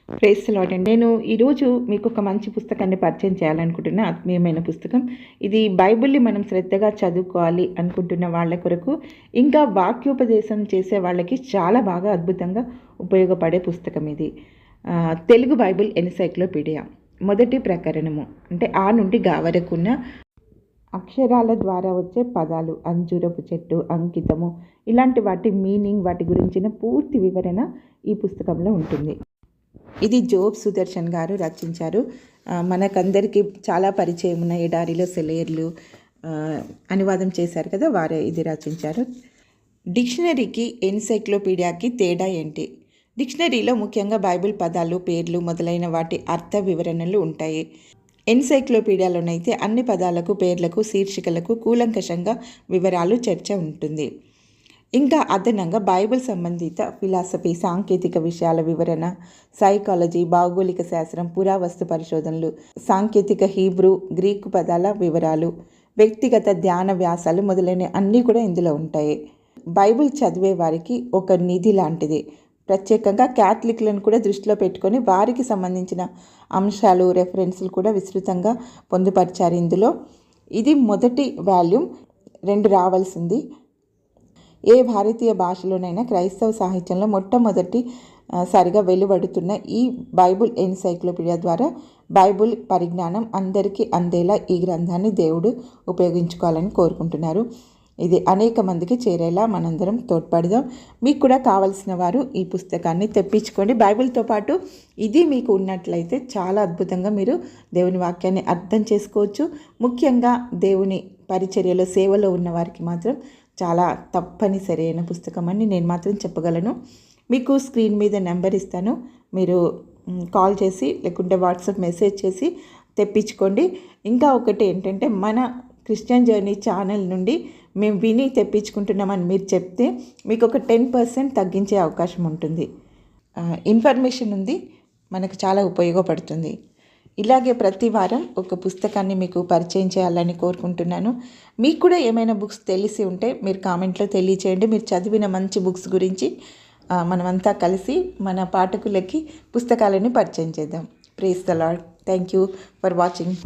Praise the lord అండి. నేను ఈరోజు మీకు ఒక మంచి పుస్తకాన్ని పరిచయం చేయాలనుకుంటున్న ఆత్మీయమైన పుస్తకం. ఇది బైబిల్ని మనం శ్రద్ధగా చదువుకోవాలి అనుకుంటున్న వాళ్ళ కొరకు, ఇంకా వాక్యోపదేశం చేసే వాళ్ళకి చాలా బాగా అద్భుతంగా ఉపయోగపడే పుస్తకం ఇది. Telugu Bible encyclopaedia. మొదటి ప్రకరణము అంటే ఆ నుండి గా వరకున్న అక్షరాల ద్వారా వచ్చే పదాలు, అంజూరపు చెట్టు, అంకితము, ఇలాంటి వాటి మీనింగ్, వాటి గురించిన పూర్తి వివరణ ఈ పుస్తకంలో ఉంటుంది. ఇది జోబ్ సుదర్శన్ గారు రచించారు. మనకందరికీ చాలా పరిచయం ఉన్న ఎడారిలో సెలయేర్లు అనువాదం చేశారు కదా, వారే ఇది రచించారు. డిక్షనరీకి ఎన్సైక్లోపీడియాకి తేడా ఏంటి? డిక్షనరీలో ముఖ్యంగా బైబిల్ పదాలు, పేర్లు మొదలైన వాటి అర్థ వివరణలు ఉంటాయి. ఎన్సైక్లోపీడియాలోనైతే అన్ని పదాలకు, పేర్లకు, శీర్షికలకు కూలంకషంగా వివరాలు, చర్చ ఉంటుంది. ఇంకా అదనంగా బైబిల్ సంబంధిత ఫిలాసఫీ, సాంకేతిక విషయాల వివరణ, సైకాలజీ, భౌగోళిక శాస్త్రం, పురావస్తు పరిశోధనలు, సాంకేతిక హీబ్రూ, గ్రీకు పదాల వివరాలు, వ్యక్తిగత ధ్యాన వ్యాసాలు మొదలైన అన్నీ కూడా ఇందులో ఉంటాయి. బైబిల్ చదివే వారికి ఒక నిధి లాంటిది. ప్రత్యేకంగా క్యాథలిక్లను కూడా దృష్టిలో పెట్టుకొని వారికి సంబంధించిన అంశాలు, రెఫరెన్సులు కూడా విస్తృతంగా పొందుపరిచారు ఇందులో. ఇది మొదటి వాల్యూమ్, 2 రావాల్సింది. ఏ భారతీయ భాషలోనైనా క్రైస్తవ సాహిత్యంలో మొట్టమొదటిసారిగా వెలువడుతున్న ఈ బైబిల్ ఎన్సైక్లోపీడియా ద్వారా బైబిల్ పరిజ్ఞానం అందరికీ అందేలా ఈ గ్రంథాన్ని దేవుడు ఉపయోగించుకోవాలని కోరుకుంటున్నారు. ఇది అనేక మందికి చేరేలా మనందరం తోడ్పడదాం. మీకు కూడా కావలసిన వారు ఈ పుస్తకాన్ని తెప్పించుకోండి. బైబిల్తో పాటు ఇది మీకు ఉన్నట్లయితే చాలా అద్భుతంగా మీరు దేవుని వాక్యాన్ని అర్థం చేసుకోవచ్చు. ముఖ్యంగా దేవుని పరిచర్యలో, సేవలో ఉన్న వారికి మాత్రం చాలా తప్పనిసరి అయిన పుస్తకం అని నేను మాత్రం చెప్పగలను. మీకు స్క్రీన్ మీద నెంబర్ ఇస్తాను, మీరు కాల్ చేసి లేకుంటే వాట్సాప్ మెసేజ్ చేసి తెప్పించుకోండి. ఇంకా ఒకటి ఏంటంటే, మన క్రిస్టియన్ జర్నీ ఛానల్ నుండి మేము విని తెప్పించుకుంటున్నామని మీరు చెప్తే మీకు ఒక 10% తగ్గించే అవకాశం ఉంటుంది. ఇన్ఫర్మేషన్ ఉంది, మనకు చాలా ఉపయోగపడుతుంది. ఇలాగే ప్రతి వారం ఒక పుస్తకాన్ని మీకు పరిచయం చేయాలని కోరుకుంటున్నాను. మీకు కూడా ఏమైనా బుక్స్ తెలిసి ఉంటే మీరు కామెంట్లో తెలియచేయండి. మీరు చదివిన మంచి బుక్స్ గురించి మనమంతా కలిసి మన పాఠకులకి పుస్తకాలని పరిచయం చేద్దాం. Praise the Lord. Thank you for watching.